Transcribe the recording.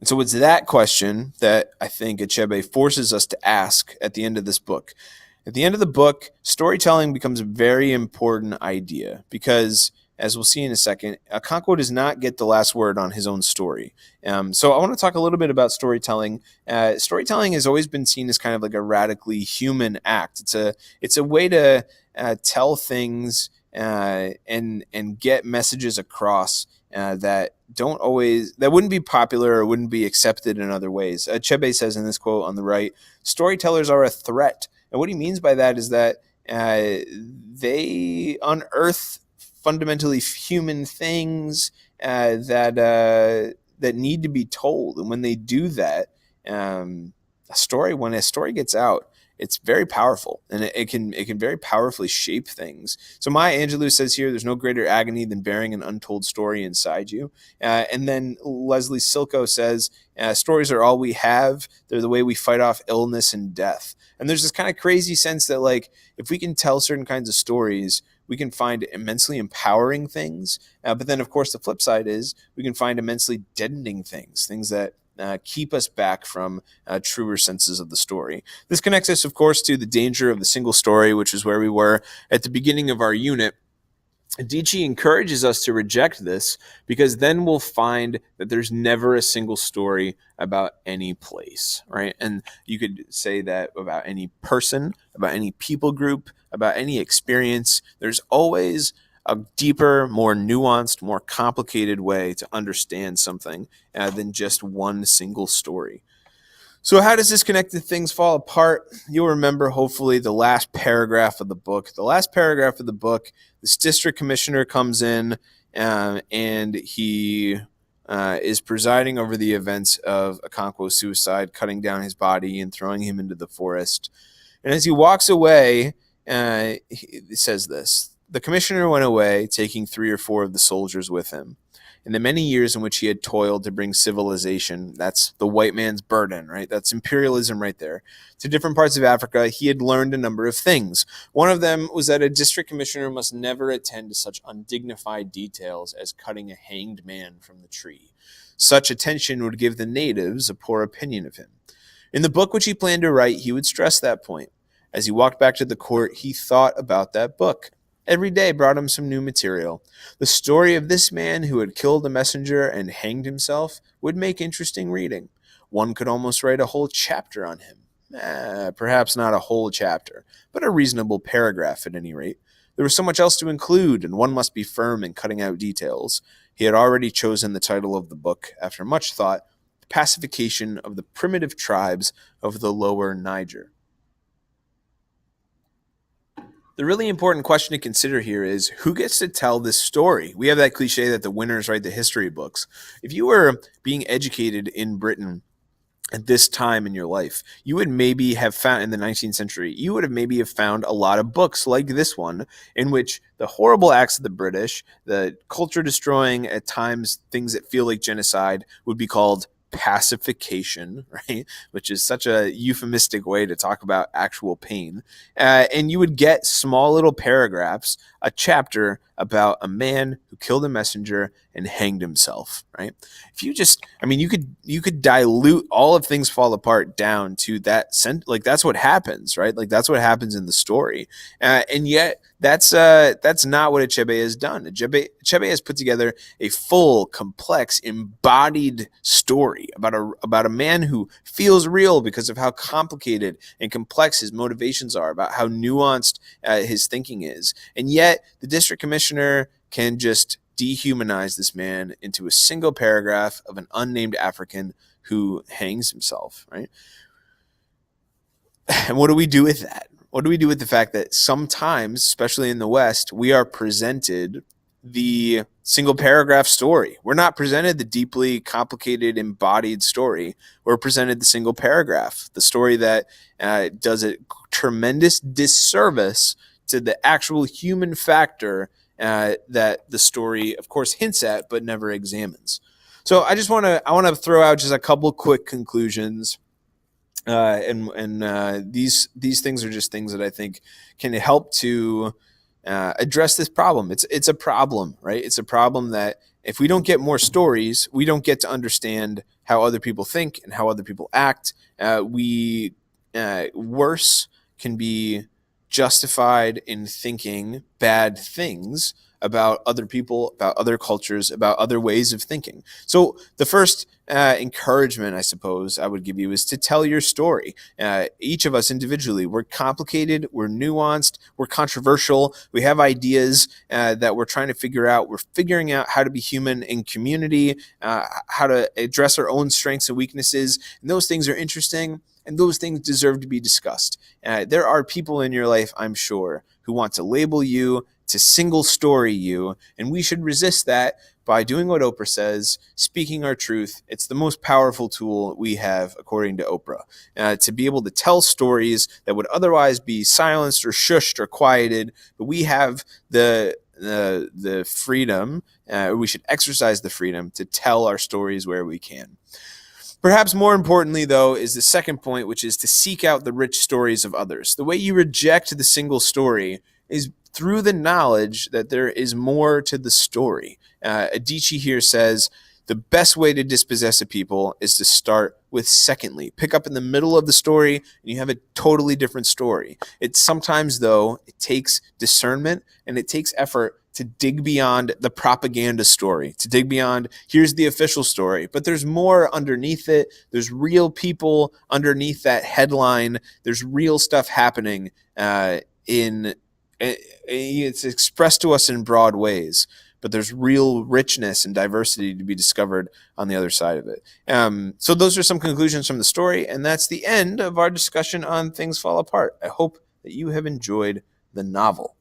So it's that question that I think Achebe forces us to ask at the end of this book. At the end of the book, storytelling becomes a very important idea because, as we'll see in a second, Okonkwo does not get the last word on his own story. So I want to talk a little bit about storytelling. Storytelling has always been seen as kind of like a radically human act. It's a way to tell things and get messages across that wouldn't be popular or wouldn't be accepted in other ways. Chebe says in this quote on the right, storytellers are a threat. And what he means by that is that they unearth fundamentally human things that need to be told. And when they do that, when a story gets out, it's very powerful, and it can very powerfully shape things. So Maya Angelou says here, there's no greater agony than bearing an untold story inside you. And then Leslie Silko says, stories are all we have. They're the way we fight off illness and death. And there's this kind of crazy sense that, like, if we can tell certain kinds of stories, we can find immensely empowering things. But then, of course, the flip side is we can find immensely deadening things that keep us back from truer senses of the story. This connects us, of course, to the danger of the single story, which is where we were at the beginning of our unit. Adichie encourages us to reject this because then we'll find that there's never a single story about any place, right? And you could say that about any person, about any people group, about any experience. There's always a deeper, more nuanced, more complicated way to understand something than just one single story. So how does this connect to Things Fall Apart? You'll remember, hopefully, the last paragraph of the book. The last paragraph of the book, this district commissioner comes in and he is presiding over the events of Okonkwo's suicide, cutting down his body and throwing him into the forest. And as he walks away, he says this: the commissioner went away, taking 3 or 4 of the soldiers with him. In the many years in which he had toiled to bring civilization, that's the white man's burden, right? That's imperialism right there, to different parts of Africa, he had learned a number of things. One of them was that a district commissioner must never attend to such undignified details as cutting a hanged man from the tree. Such attention would give the natives a poor opinion of him. In the book which he planned to write, he would stress that point. As he walked back to the court, he thought about that book. Every day brought him some new material. The story of this man who had killed a messenger and hanged himself would make interesting reading. One could almost write a whole chapter on him. Perhaps not a whole chapter, but a reasonable paragraph at any rate. There was so much else to include, and one must be firm in cutting out details. He had already chosen the title of the book, after much thought, The Pacification of the Primitive Tribes of the Lower Niger. The really important question to consider here is, who gets to tell this story? We have that cliche that the winners write the history books. If you were being educated in Britain at this time in your life, you would maybe have found, in the 19th century, you would have maybe have found a lot of books like this one, in which the horrible acts of the British, the culture destroying, at times things that feel like genocide, would be called pacification, right? Which is such a euphemistic way to talk about actual pain. And you would get small little paragraphs, a chapter about a man who killed a messenger and hanged himself, right? If you just, I mean, you could dilute all of Things Fall Apart down to that like that's what happens, right? Like that's what happens in the story. And yet that's not what Achebe has done. Achebe has put together a full, complex, embodied story about a man who feels real because of how complicated and complex his motivations are, about how nuanced his thinking is. And yet the district commissioner can just dehumanize this man into a single paragraph of an unnamed African who hangs himself, right? And what do we do with that? What do we do with the fact that sometimes, especially in the West, we are presented the single paragraph story? We're not presented the deeply complicated, embodied story. We're presented the single paragraph, the story that does a tremendous disservice to the actual human factor that the story, of course, hints at but never examines. So I want to throw out just a couple quick conclusions. These things are just things that I think can help to address this problem. It's a problem, right? It's a problem that if we don't get more stories, we don't get to understand how other people think and how other people act. We worse can be justified in thinking bad things about other people, about other cultures, about other ways of thinking. So the first encouragement, I suppose, I would give you is to tell your story. Each of us individually, we're complicated, we're nuanced, we're controversial, we have ideas that we're trying to figure out. We're figuring out how to be human in community, how to address our own strengths and weaknesses, and those things are interesting. And those things deserve to be discussed. There are people in your life, I'm sure, who want to label you, to single story you, and we should resist that by doing what Oprah says, speaking our truth. It's the most powerful tool we have, according to Oprah, to be able to tell stories that would otherwise be silenced or shushed or quieted. But we have the freedom, we should exercise the freedom to tell our stories where we can. Perhaps more importantly, though, is the second point, which is to seek out the rich stories of others. The way you reject the single story is through the knowledge that there is more to the story. Adichie here says, the best way to dispossess a people is to start with secondly. Pick up in the middle of the story and you have a totally different story. It's sometimes, though, it takes discernment and it takes effort to dig beyond the propaganda story, to dig beyond, here's the official story, but there's more underneath it. There's real people underneath that headline. There's real stuff happening it's expressed to us in broad ways, but there's real richness and diversity to be discovered on the other side of it. So those are some conclusions from the story, and that's the end of our discussion on Things Fall Apart. I hope that you have enjoyed the novel.